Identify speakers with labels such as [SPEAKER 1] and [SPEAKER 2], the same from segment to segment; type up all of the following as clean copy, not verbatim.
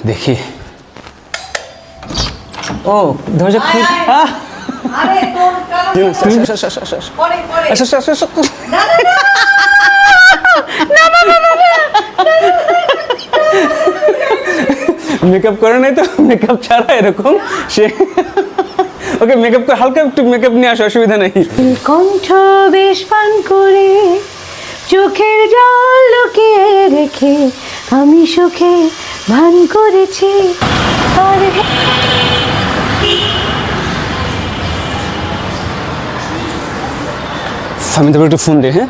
[SPEAKER 1] দেখি। ও দরজা খুল।
[SPEAKER 2] আরে তোর
[SPEAKER 1] মেকআপ করে নাই তো, মেকআপ ছাড়া এরকম সে। ওকে মেকআপ করে, হালকা একটু মেকআপ নিয়ে আসো, অসুবিধা নেই।
[SPEAKER 2] কণ্ঠ বেশ পান করে চোখের জল লুকিয়ে রেখে আমি সুখে ভান করেছি।
[SPEAKER 1] আমি তো একটু ফোন দে। হ্যাঁ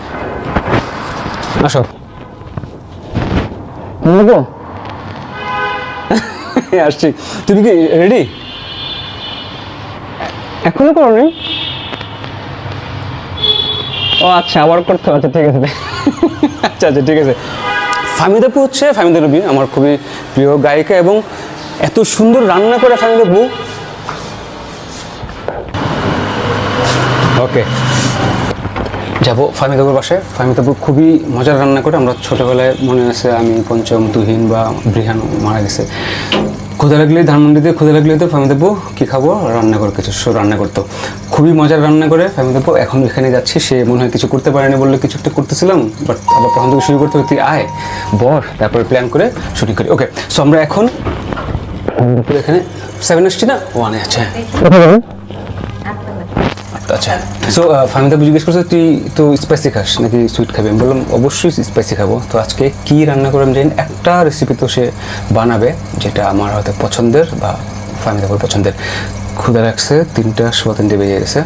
[SPEAKER 1] আসো। আসছি। তুমি কি রেডি? এখনো করো নি? ও আচ্ছা, আবার করতে হবে। ঠিক আছে। আচ্ছা আচ্ছা ঠিক আছে। ফাহমিদা আপু হচ্ছে, ফাহমিদা নবী আমার খুবই প্রিয় গায়িকা এবং এত সুন্দর রান্না করে ফাহমিদা আপু। ওকে যাবো ফাহমিদা আপুর বাসায়। ফাহমিদা আপু খুবই মজার রান্না করে। আমরা ছোটোবেলায় মনে আছে, আমি পঞ্চম, তুহিন বা বৃহান মারা গেছে, ক্ষুদা লাগলে ধানমন্ডিতে ক্ষুদা লাগলে তো ফাহমিদা আপু কী খাবো রান্না করে কিছু রান্না করতো। খুবই মজার রান্না করে ফাহমিদা আপু। এখন এখানে যাচ্ছি, সে মনে হয় কিছু করতে পারেনি বললে কিছু একটা করতেছিলাম, বাট আবার প্রথম থেকে শুরু করতে হবে। তুই আয় বস, তারপরে প্ল্যান করে শুটিং করি। ওকে সো আমরা এখন এখানে 7 আসছি না, 1-এ আছে। আচ্ছা সো ফাহমিদা আপু জিজ্ঞেস করছে তুই তো স্পাইসি খাস নাকি সুইট খাবি? আমি বললাম অবশ্যই স্পাইসি খাবো। তো আজকে কী রান্না করে আমি জানি, একটা রেসিপি তো সে বানাবে যেটা আমার হয়তো পছন্দের বা ফাহমিদা আপুর পছন্দের। ক্ষুধা লাগছে, 3:15 বেজে গেছে।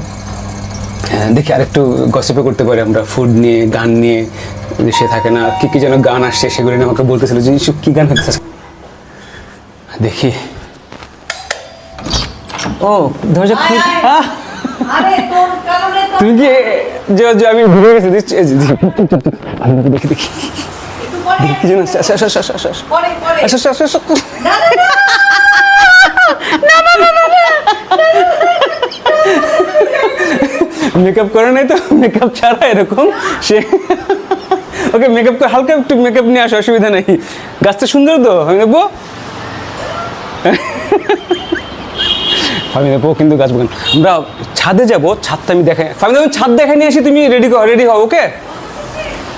[SPEAKER 1] দেখি আরেকটু গসিপও করতে পারি আমরা ফুড নিয়ে, গান নিয়ে। সে থাকে না কী কী যেন গান আসছে, সেগুলো নিয়ে আমাকে বলতেছিল যে এইসব কী গান হচ্ছে। দেখি। ও দরজা খুল। তুমি কি যে আমি ঘুরে গেছি দেখি দেখি কি যেন মেকআপ করে নাই তো, মেকআপ ছাড়া এরকম সে। ওকে মেকআপ করে, হালকা একটু মেকআপ নিয়ে আসো, অসুবিধা নেই। গাছটা সুন্দর তো আমি দেখবো। ফাহমিদা আপু কিন্তু গাছ বাগান। আমরা ছাদে যাবো, ছাদটা আমি দেখাই। ফাহমিদা আপু ছাদ দেখাই নিয়ে আসি, তুমি রেডি হও। ওকে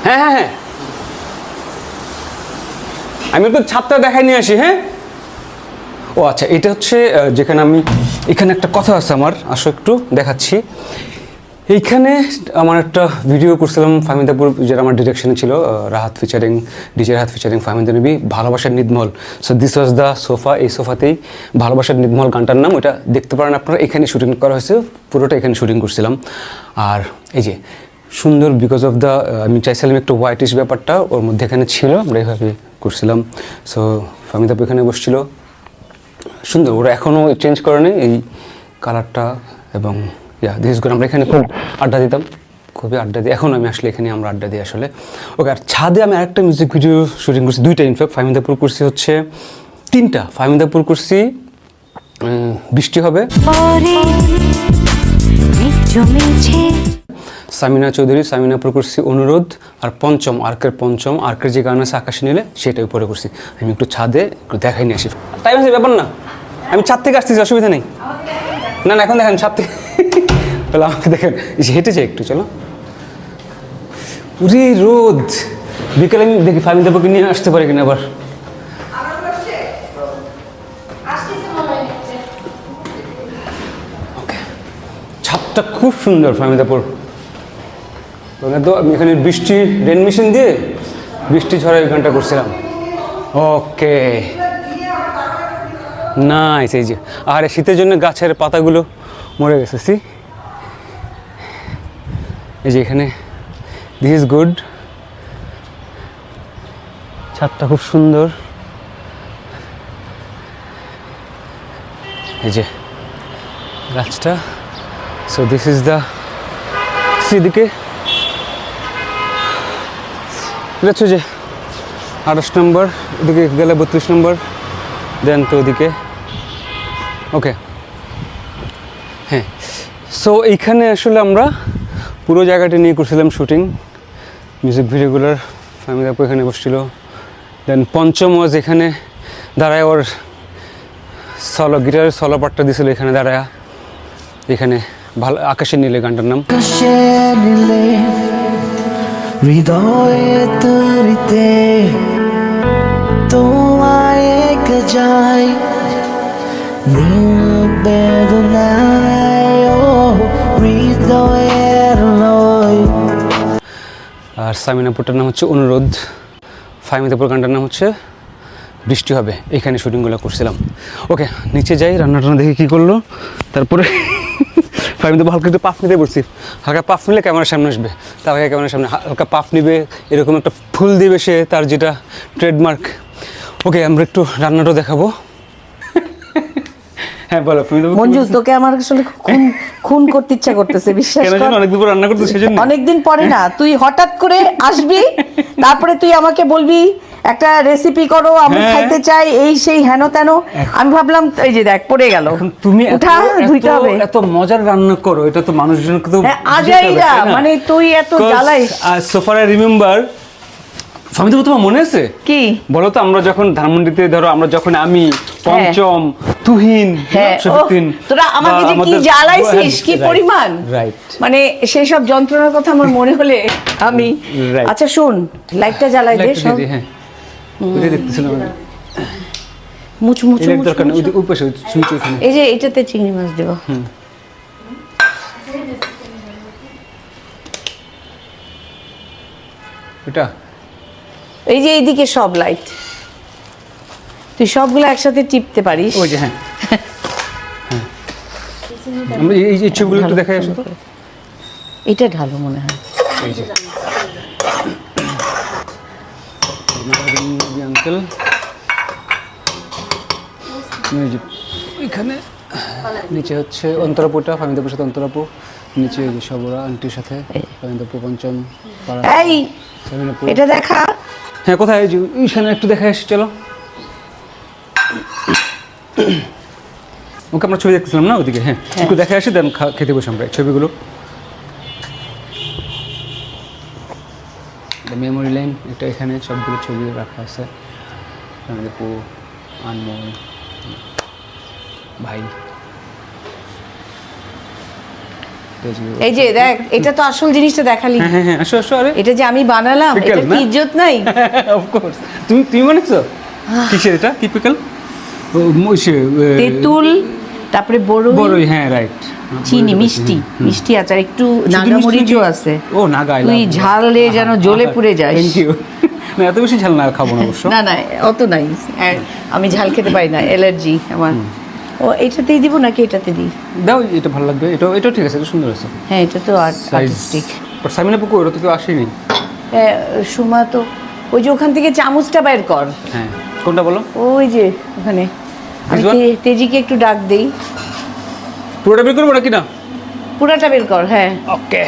[SPEAKER 1] হ্যাঁ হ্যাঁ হ্যাঁ, আমি একটু ছাদটা দেখাই নিয়ে আসি। হ্যাঁ ও আচ্ছা, এটা হচ্ছে যেখানে আমি, এখানে একটা কথা আছে আমার, আসো একটু দেখাচ্ছি। এইখানে আমার একটা ভিডিও করছিলাম ফাহমিদা আপুর, যেটা আমার ডিরেকশনে ছিল, Rahat featuring, DJ Rahat featuring Fahmida Nabi, ভালোবাসার Nidmahal. So this was the sofa. এই সোফাতেই ভালোবাসার নিদমহল গানটার নাম, ওটা দেখতে পারেন আপনারা। এখানে শুটিং করা হয়েছে, পুরোটা এখানে শুটিং করছিলাম। আর এই যে সুন্দর, বিকজ অফ দ্য, আমি চাইছিলাম একটু হোয়াইটিশ ব্যাপারটা ওর মধ্যে এখানে ছিল, আমরা এইভাবে করছিলাম। সো ফাহমিদা আপু এখানে বসছিল, সুন্দর। ওরা এখনও চেঞ্জ করেনি এই কালারটা। এবং দিস করে আমরা এখানে খুব আড্ডা দিতাম, খুবই আড্ডা দিই। এখন আমি আসলে এখানে আমরা আড্ডা দিই আসলে। ওকে আর ছাদে আমি আরেকটা মিউজিক ভিডিও শুটিং করছি, 2টা ইনফ্যাক্ট। ফাহমিদা আপুর করছি হচ্ছে 3টা। ফাহমিদা আপুর করছি বৃষ্টি হবে, সামিনা চৌধুরী সামিনা আপুর করছি অনুরোধ, আর পঞ্চম আর্কের যে গান আছে আকাশে নিলে, সেটা উপরে করছি। আমি একটু ছাদে একটু দেখাই নিয়ে আসি। টাইম আছে, ব্যাপার না, আমি ছাদ থেকে আসতেছি, অসুবিধা নেই। না না এখন দেখেন ছাদ থেকে, তাহলে আমাকে দেখেন হেঁটে যাই একটু, চলো। উরি রোদ, বিকেলে আমি দেখি ফাহমিদা আপুকে নিয়ে আসতে পারি কিনা আবার। ওকে ছাদটা খুব সুন্দর ফাহমিদা আপুর। তো আমি এখানে বৃষ্টি রেন মেশিন দিয়ে বৃষ্টি ঝড়ে গানটা করছিলাম। Okay nice. এই যে আর শীতের জন্য গাছের পাতাগুলো মরে গেছে, সি এই যে এখানে, দিস ইজ গুড। ছাদটা খুব সুন্দর, এই যে গাছটা। সো দিস ইজ দ্য, সেদিকে এটা হচ্ছে যে 28 নম্বর, ওদিকে গেলে 32 নম্বর, দেন তো ওদিকে। ওকে হ্যাঁ, সো এইখানে আসলে আমরা পুরো জায়গাটা নিয়ে করছিলাম শুটিং, মিউজিক ভিডিওগুলোর। ফাহমিদা আপু এখানে বসছিল। দেন পঞ্চম ওয়াজ এখানে দাঁড়ায় ওর সলো গিটারের সলো পার্টটা দিছিল এখানে দাঁড়ায়, এখানে ভালো আকাশের নীলে গানটার নাম।
[SPEAKER 3] আকাশে নীলে হৃদয়ে তরিতে তোমায় এঁকে যাই নীল বেদনায় ও হৃদয়ের লয়।
[SPEAKER 1] আর সামিনাপুরটার নাম হচ্ছে অনুরোধ, ফাইমিতাপুর গানটার নাম হচ্ছে বৃষ্টি হবে। এখানে শুটিংগুলো করছিলাম। ওকে, নিচে যাই, রান্না টান্না দেখি কী করলো। তারপরে ফাইমিতাপুর হালকা একটু পাফ নিতে বলছি, হালকা পাফ নিলে ক্যামেরার সামনে আসবে, তার আগে ক্যামেরার সামনে হালকা পাফ নিবে, এরকম একটা ফুল দিবে সে, তার যেটা ট্রেডমার্ক। ওকে, আমরা একটু রান্নাটাও দেখাবো। হ্যাঁ বলো ফাইমিতাপুর।
[SPEAKER 2] মঞ্জু, তোকে আমার আসলে খুন খুন করতে ইচ্ছা করতেছে, বিশ্বাস
[SPEAKER 1] কেন
[SPEAKER 2] কর।
[SPEAKER 1] জানো অনেকদিন পর রান্না করতে, সেজন্য।
[SPEAKER 2] অনেকদিন পরে না, তুই হঠাৎ করে আসবি, তারপরে তুই আমাকে বলবি একটা রেসিপি করো, আমি
[SPEAKER 1] হ্যাঁ।
[SPEAKER 2] খাইতে চাই, এই সেই হেন তেন। আমি ভাবলাম এই যে দেখ পড়ে গেল,
[SPEAKER 1] এখন তুমি
[SPEAKER 2] উঠা ধুইতে হবে।
[SPEAKER 1] এত মজার রান্না করো, এটা তো মানুষজনকে তো
[SPEAKER 2] হ্যাঁ, আজাইরা, মানে তুই এত জ্বালাইস।
[SPEAKER 1] সোফার আই রিমেম্বার, আমি তো তোমার মনে আছে
[SPEAKER 2] কি
[SPEAKER 1] বলো তো, আমরা যখন ধানমন্ডিতে ধরো, আমরা যখন আমি পঞ্চম তুহিন
[SPEAKER 2] হ্যাঁ,
[SPEAKER 1] শফিউদ্দিন,
[SPEAKER 2] তোরা আমাকে যে কি জ্বালাইছিস, কি পরিমাণ,
[SPEAKER 1] রাইট।
[SPEAKER 2] মানে সেই সব যন্ত্রণার কথা আমার মনে হলে আমি
[SPEAKER 1] Right.
[SPEAKER 2] আচ্ছা শোন, লাইটটা জ্বালাই দে সব।
[SPEAKER 1] হ্যাঁ ওইটা দেখতেছিলাম আমি।
[SPEAKER 2] মুচ মুচ
[SPEAKER 1] এর
[SPEAKER 2] মুচ
[SPEAKER 1] দরকার নেই,
[SPEAKER 2] মুচ।
[SPEAKER 1] ওই পাশে সুইচ ওখানে।
[SPEAKER 2] এই যে এটাতে চিংড়ি মাছ দেবো।
[SPEAKER 1] এটা
[SPEAKER 2] এই যে এইদিকে সব লাইট, তুই সবগুলো একসাথে টিপতে পারিস।
[SPEAKER 1] ওই যে হ্যাঁ হ্যাঁ, আমরা এই ছবিগুলো একটু দেখাই আসো তো।
[SPEAKER 2] এটা ঢালো মনে হয়।
[SPEAKER 1] এই যে আঙ্কেল, এই যে এখানে নিচে হচ্ছে অন্তরাপুরটা, ফামিদাপুর সাথে অন্তরাপু, নিচে এই যে সবরা আন্টির সাথে ফামিদাপু পঞ্চম পাড়া,
[SPEAKER 2] এই
[SPEAKER 1] সামিনাপুর।
[SPEAKER 2] এটা দেখা।
[SPEAKER 1] হ্যাঁ কোথায়, এই যে এইখানে একটু দেখাই আসি, চলো। ওকে, আমরা ছবি দেখতেছিলাম না ওদিকে, হ্যাঁ একটু দেখে আসি, দেন খেতে বসে আমরা এই ছবিগুলো। মেমোরি লাইন, এটা এখানে সবগুলো ছবি রাখা আছে, ফামিদাপু, আনমোল, ভাই।
[SPEAKER 2] এই যে দেখ, এটা তো আসল জিনিসটা দেখালি।
[SPEAKER 1] হ্যাঁ হ্যাঁ হ্যাঁ, আসো আসো। আরে
[SPEAKER 2] এটা যে আমি বানালাম,
[SPEAKER 1] Pickle
[SPEAKER 2] এটা
[SPEAKER 1] না?
[SPEAKER 2] কি ইজ্জত নাই?
[SPEAKER 1] অফকোর্স, তুমি বানাচ্ছো কিসের এটা, কি পিকল?
[SPEAKER 2] তেঁতুল, তারপরে
[SPEAKER 1] বড়ই, হ্যাঁ রাইট,
[SPEAKER 2] চিনি, মিষ্টি মিষ্টি আচার, একটু নাগামরিচও আছে।
[SPEAKER 1] ও নাগা,
[SPEAKER 2] তুই ঝালে যেন জ্বলে পুড়ে যাস।
[SPEAKER 1] Thank you. না এত বেশি ঝাল না খাবো না অবশ্য।
[SPEAKER 2] না না, অত নাই, আমি ঝাল খেতে পারি না, অ্যালার্জি আমার। ও এটাতেই দিব নাকি এটাতে দিই?
[SPEAKER 1] দাও, এটা ভালো লাগবে, এটাও ঠিক আছে, এটা সুন্দর আছে।
[SPEAKER 2] হ্যাঁ, এটা তো আর্টিস্টিক।
[SPEAKER 1] বাট সামিনা পুকু ওরা তো কেউ আসেনি।
[SPEAKER 2] সুমা তো ওই যে ওখান থেকে চামচটা বের কর।
[SPEAKER 1] হ্যাঁ কোনটা বলো?
[SPEAKER 2] ওই যে ওখানে। আমি
[SPEAKER 1] This one?
[SPEAKER 2] তেজিকে একটু ডাক দেই।
[SPEAKER 1] পুরোটা বের করবো নাকি না?
[SPEAKER 2] পুরাটা বের কর, হ্যাঁ,
[SPEAKER 1] ওকে।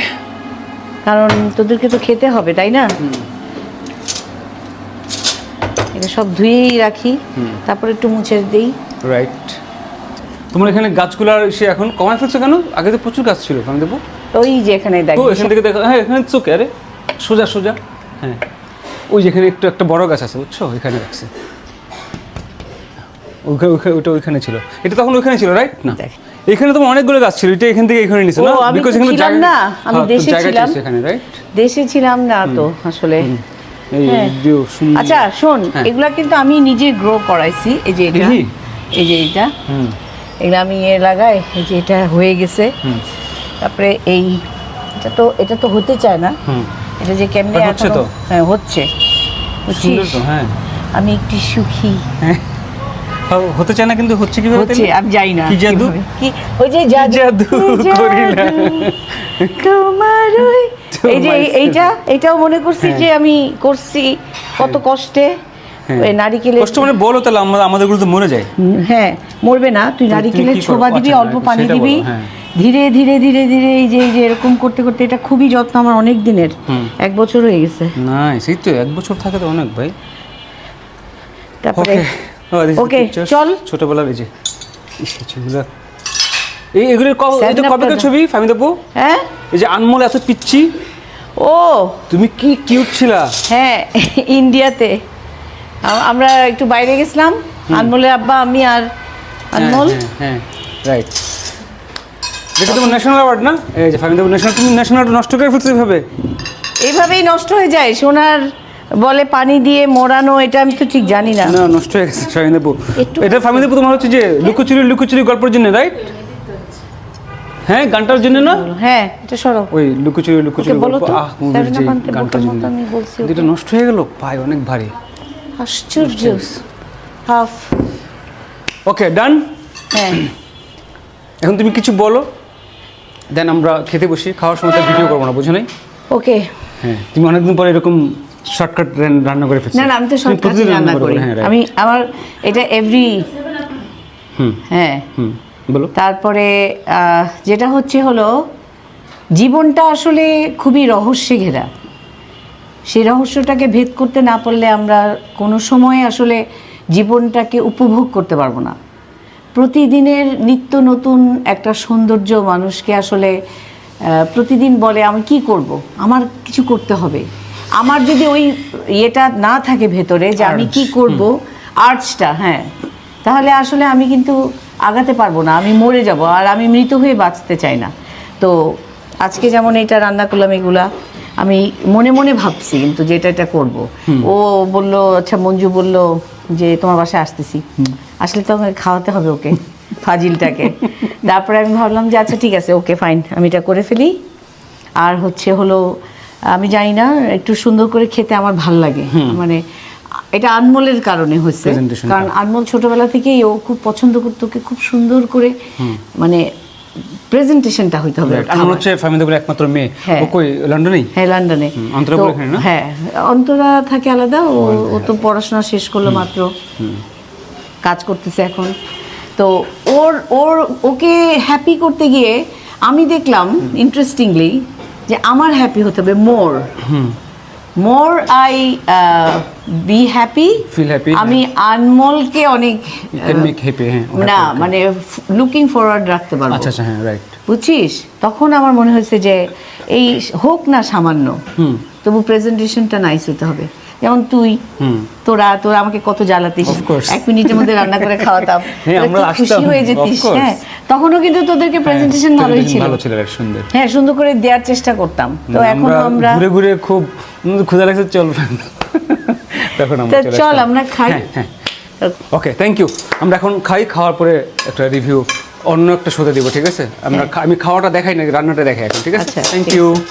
[SPEAKER 2] কারণ তোদেরকে তো খেতে হবে, তাই না? এটা সব ধুয়েই রাখি, তারপর একটু মুছে দেই।
[SPEAKER 1] রাইট। তোমার এখানে গাছগুলো সে এখন কমায় ফেলছো কেন? আগে তো প্রচুর গাছ ছিল, আমি দেবো।
[SPEAKER 2] ওই যে এখানে দেখ,
[SPEAKER 1] তো এখান থেকে দেখো, হ্যাঁ এখানে চোখে, আরে সোজা সোজা, হ্যাঁ ওই যেখানে একটা বড় গাছ আছে বুঝছো, ওইখানে রাখছে। ওইটা ওইখানে ছিল, এটা তখন ওইখানে ছিল, রাইট না?
[SPEAKER 2] দেখ।
[SPEAKER 1] এখানে তোমার অনেকগুলো গাছ ছিল, এটা এখান থেকে এখানে নিছো না?
[SPEAKER 2] ও, আমি তো
[SPEAKER 1] Because এখানে
[SPEAKER 2] ছিলাম
[SPEAKER 1] জায়গা-
[SPEAKER 2] না, আমি
[SPEAKER 1] হ্যাঁ, তো
[SPEAKER 2] দেশে
[SPEAKER 1] জায়গা
[SPEAKER 2] ছিলাম।
[SPEAKER 1] ছিল এখানে, রাইট?
[SPEAKER 2] দেশে ছিলাম না তো আসলে।
[SPEAKER 1] এই
[SPEAKER 2] হ্যাঁ।
[SPEAKER 1] যে সুন্দর।
[SPEAKER 2] আচ্ছা শোন,
[SPEAKER 1] হ্যাঁ।
[SPEAKER 2] এগুলা কিন্তু আমি নিজে গ্রো করাইছি। এই যে এটা,
[SPEAKER 1] দেখি?
[SPEAKER 2] এই যে এইটা,
[SPEAKER 1] হুম
[SPEAKER 2] এগুলো আমি লাগাই। এই যে এটা হয়ে গেছে, তারপরে এটা তো হতে চায় না।
[SPEAKER 1] হুম।
[SPEAKER 2] এটা যে কেমনে
[SPEAKER 1] আর হচ্ছে
[SPEAKER 2] এখনো-
[SPEAKER 1] তো?
[SPEAKER 2] হ্যাঁ হচ্ছে,
[SPEAKER 1] সুন্দর
[SPEAKER 2] বুঝছিস?
[SPEAKER 1] তো, হ্যাঁ।
[SPEAKER 2] আমি একটু সুখী
[SPEAKER 1] তাও হতে চায় না, কিন্তু হচ্ছে কিভাবে
[SPEAKER 2] হচ্ছে,
[SPEAKER 1] তাহলে?
[SPEAKER 2] আমি জানি না
[SPEAKER 1] কি জাদু?
[SPEAKER 2] কিভাবে। কি ওই যে জাদু
[SPEAKER 1] জাদু করিলা।
[SPEAKER 2] তোমার এই যে এইটাও মনে করছি
[SPEAKER 1] হ্যাঁ।
[SPEAKER 2] যে আমি করছি কত কষ্টে।
[SPEAKER 1] হ্যাঁ।
[SPEAKER 2] ওই নারিকেলের
[SPEAKER 1] কষ্ট মানে বলো তাহলে, আমাদেরগুলো তো মরে যায়।
[SPEAKER 2] হ্যাঁ, মরবে না। তুই
[SPEAKER 1] তুমি
[SPEAKER 2] নারিকেলের
[SPEAKER 1] কি করো?
[SPEAKER 2] ছোবা দিবি,
[SPEAKER 1] আচ্ছা,
[SPEAKER 2] অল্প পানি
[SPEAKER 1] সেটা
[SPEAKER 2] দিবি,
[SPEAKER 1] বলো, হ্যাঁ।
[SPEAKER 2] ধীরে ধীরে ধীরে ধীরে এই যে এরকম করতে করতে, এটা খুবই যত্ন আমার, অনেক দিনের, 1 বছর হয়ে গেছে।
[SPEAKER 1] না সেই তো 1 বছর থাকে তো অনেক ভাই।
[SPEAKER 2] তারপরে
[SPEAKER 1] ওকে
[SPEAKER 2] Okay, চল।
[SPEAKER 1] ছোটবেলার এই যে ছবিগুলো, এগুলো
[SPEAKER 2] Seven
[SPEAKER 1] এটা
[SPEAKER 2] up
[SPEAKER 1] কবেকার
[SPEAKER 2] দাদা।
[SPEAKER 1] ছবি ফামিদাপু?
[SPEAKER 2] হ্যাঁ,
[SPEAKER 1] এই যে আনমোল এত পিচ্ছি,
[SPEAKER 2] ও
[SPEAKER 1] তুমি কি কিউট ছিলা।
[SPEAKER 2] হ্যাঁ, ইন্ডিয়াতে আমরা একটু বাইরে গেছিলাম, আনমোলের আব্বা, আমি আর আনমোল।
[SPEAKER 1] হ্যাঁ রাইট। এটা তোমার ন্যাশনাল অ্যাওয়ার্ড না? এই যে ফাহিম দেবু ন্যাশনাল, তুমি ন্যাশনাল নষ্ট করে ফেলছো এভাবে?
[SPEAKER 2] এইভাবেই নষ্ট হয়ে যায়। সোনার বলে পানি দিয়ে মোড়ানো, এটা আমি তো ঠিক জানি না।
[SPEAKER 1] না, নষ্ট হয়ে গেছে ফাহিম দেবু।
[SPEAKER 2] একটু-
[SPEAKER 1] এটা ফাহিম দেবু তোমার হচ্ছে যে লুকোচুরি গল্পের জন্য, রাইট? হ্যাঁ, গানটার জন্য না?
[SPEAKER 2] হ্যাঁ, এটা সরো।
[SPEAKER 1] ওই লুকোচুরি
[SPEAKER 2] ওকে বলো
[SPEAKER 1] গল্প,
[SPEAKER 2] তো,
[SPEAKER 1] মুভির যে
[SPEAKER 2] 7 আনতে
[SPEAKER 1] গানটার
[SPEAKER 2] বলতাম
[SPEAKER 1] জন্য।
[SPEAKER 2] তো, আমি বলছি ওকে।
[SPEAKER 1] এটা নষ্ট হয়ে গেল ভাই, অনেক ভারী।
[SPEAKER 2] আশ্চর্য। হাফ।
[SPEAKER 1] ওকে, ডান।
[SPEAKER 2] হ্যাঁ,
[SPEAKER 1] এখন তুমি কিছু বলো, দেন আমরা খেতে বসি। খাওয়ার সময় তো ভিডিও করবো না, বুঝো নাই?
[SPEAKER 2] ওকে।
[SPEAKER 1] হ্যাঁ, তুমি অনেকদিন পরে এরকম শর্টকাট রান্না করে ফেলছো।
[SPEAKER 2] না না, আমি তো
[SPEAKER 1] তুমি
[SPEAKER 2] শর্টকাট
[SPEAKER 1] প্রতিদিন
[SPEAKER 2] রান্না করি।
[SPEAKER 1] হ্যাঁ, right.
[SPEAKER 2] আমি আমার এটা এভরি।
[SPEAKER 1] হুম
[SPEAKER 2] হ্যাঁ,
[SPEAKER 1] হুম, বলো।
[SPEAKER 2] তারপরে যেটা হলো জীবনটা আসলে খুবই রহস্যে ঘেরা। সেই রহস্যটাকে ভেদ করতে না পারলে আমরা কোনো সময় আসলে জীবনটাকে উপভোগ করতে পারবো না। প্রতিদিনের নিত্য নতুন একটা সৌন্দর্য মানুষকে আসলে প্রতিদিন বলে আমি কি করব, আমার কিছু করতে হবে। আমার যদি ওই ইয়েটা না থাকে ভেতরে যে আমি কি করব, আর্টসটা, হ্যাঁ, তাহলে আসলে আমি কিন্তু আগাতে পারবো না, আমি মরে যাব। আর আমি মৃত হয়ে বাঁচতে চাই না। তো আজকে যেমন এটা রান্না করলাম, এগুলা আমি মনে মনে ভাবছি কিন্তু যে এটা করব। ও বলল, আচ্ছা মঞ্জু বলল যে তোমার বাসায় আসতেছি, আসলে তো আমাকে খাওয়াতে হবে ওকে, ফাজিলটাকে। তারপরে আমি ভাবলাম যে আচ্ছা ঠিক আছে, ওকে ফাইন, আমি এটা করে ফেলি। আর হলো আমি জানি না, একটু সুন্দর করে খেতে আমার ভাল লাগে। মানে এটা আনমোলের কারণে হয়েছে,
[SPEAKER 1] Presentation টা।
[SPEAKER 2] কারণ আনমোল ছোটবেলা থেকেই ও খুব পছন্দ করতো, ওকে খুব সুন্দর করে মানে প্রেজেন্টেশনটা হইতে হবে। ওর
[SPEAKER 1] আমার
[SPEAKER 2] খাবার।
[SPEAKER 1] হচ্ছে ফাহিম দেবুর একমাত্র মেয়ে।
[SPEAKER 2] হ্যাঁ।
[SPEAKER 1] ও কই, লন্ডনেই?
[SPEAKER 2] হ্যাঁ, লন্ডনে।
[SPEAKER 1] অন্তরা
[SPEAKER 2] তো-
[SPEAKER 1] বলে এখানে না?
[SPEAKER 2] হ্যাঁ, অন্তরা থাকে আলাদা। ও তো পড়াশোনা শেষ করলো মাত্র, কাজ করতেছে এখন। তো ওকে হ্যাপি করতে গিয়ে আমি দেখলাম ইন্টারেস্টিংলি যে আমার হ্যাপি হতে হবে মোর I be happy,
[SPEAKER 1] Feel happy,
[SPEAKER 2] আমি আনমোলকে অনেক
[SPEAKER 1] You can make happy, হ্যাঁ।
[SPEAKER 2] না মানে লুকিং ফরওয়ার্ড রাখতে পারবো।
[SPEAKER 1] আচ্ছা আচ্ছা, হ্যাঁ, রাইট।
[SPEAKER 2] বুঝছিস? তখন আমার মনে হয়েছে যে এই হোক না সামান্য, তবু প্রেজেন্টেশনটা নাইস হতে হবে। যেমন তুই, তোরা আমাকে কত জ্বালাতিস,
[SPEAKER 1] Of course.
[SPEAKER 2] 1 মিনিটের মধ্যে রান্না করে খাওয়াতাম,
[SPEAKER 1] হ্যাঁ,
[SPEAKER 2] তোরা
[SPEAKER 1] আমরা
[SPEAKER 2] কি খুশি
[SPEAKER 1] আসতাম,
[SPEAKER 2] হয়ে
[SPEAKER 1] of
[SPEAKER 2] যেতিস।
[SPEAKER 1] course.
[SPEAKER 2] হ্যাঁ, তখনও কিন্তু তোদেরকে প্রেজেন্টেশন ভালোই ছিল।
[SPEAKER 1] ভালো ছিল, right, সুন্দর।
[SPEAKER 2] হ্যাঁ, সুন্দর করে দেওয়ার চেষ্টা করতাম। তো এখনো আমরা
[SPEAKER 1] ঘুরে ঘুরে খুব ক্ষুধা লাগছে, চল তখন আমরা
[SPEAKER 2] তো
[SPEAKER 1] চলে
[SPEAKER 2] চল
[SPEAKER 1] আসতাম।
[SPEAKER 2] আমরা খাই।
[SPEAKER 1] হ্যাঁ। ওকে, থ্যাংক ইউ। আমরা এখন খাই, খাওয়ার পরে একটা রিভিউ অন্য একটা শোতে দিব, ঠিক আছে? আমি খাওয়াটা দেখাই না, রান্নাটা দেখাই এখন, ঠিক আছে?
[SPEAKER 2] আচ্ছা,
[SPEAKER 1] থ্যাংক
[SPEAKER 2] ঠিক
[SPEAKER 1] ইউ।
[SPEAKER 2] আছে।